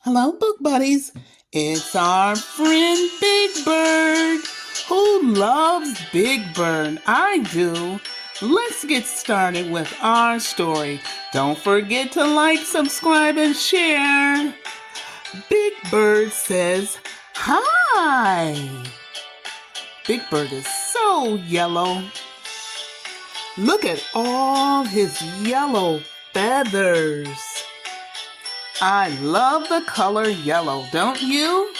Hello, book buddies. It's our friend Big Bird. Who loves Big Bird? I do. Let's get started with our story. Don't forget to like, subscribe, and share. Big Bird says, "Hi." Big Bird is so yellow. Look at all his yellow feathers. I love the color yellow, don't you?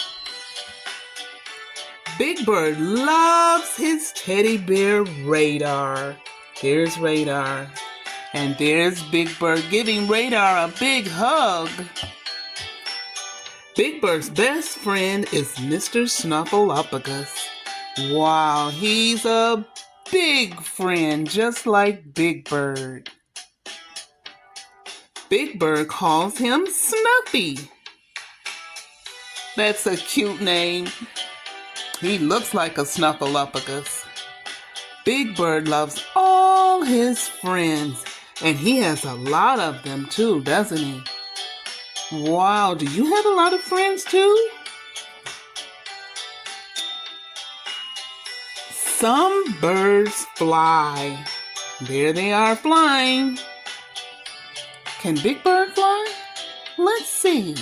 Big Bird loves his teddy bear Radar. There's Radar. And there's Big Bird giving Radar a big hug. Big Bird's best friend is Mr. Snuffleupagus. Wow, he's a big friend just like Big Bird. Big Bird calls him Snuffy. That's a cute name. He looks like a Snuffleupagus. Big Bird loves all his friends, and he has a lot of them too, doesn't he? Wow, do you have a lot of friends too? Some birds fly. There they are flying. Can Big Bird fly? Let's see.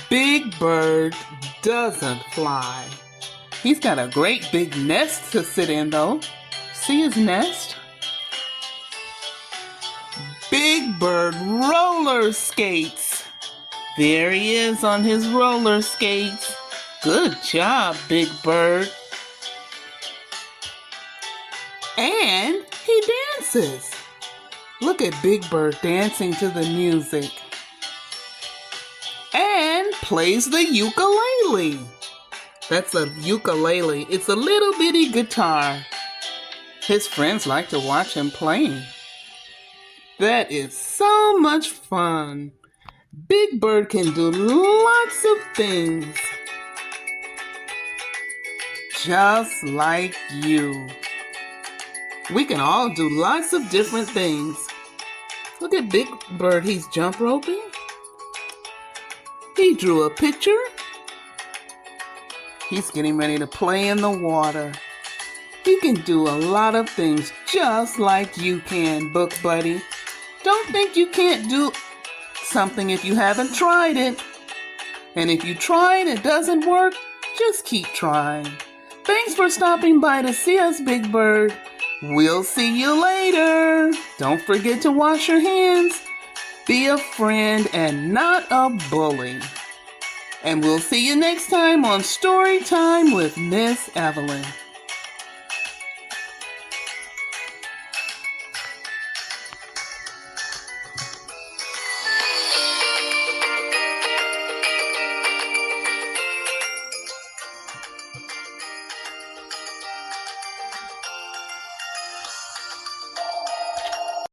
Big Bird doesn't fly. He's got a great big nest to sit in though. See his nest? Big Bird roller skates. There he is on his roller skates. Good job, Big Bird. And he dances. Look at Big Bird dancing to the music. And plays the ukulele. That's a ukulele. It's a little bitty guitar. His friends like to watch him playing. That is so much fun. Big Bird can do lots of things. Just like you. We can all do lots of different things. Look at Big Bird, he's jump roping. He drew a picture. He's getting ready to play in the water. He can do a lot of things just like you can, book buddy. Don't think you can't do something if you haven't tried it. And if you try and it doesn't work, just keep trying. Thanks for stopping by to see us, Big Bird. We'll see you later. Don't forget to wash your hands. Be a friend and not a bully. And we'll see you next time on Story Time with Miss Evelyn.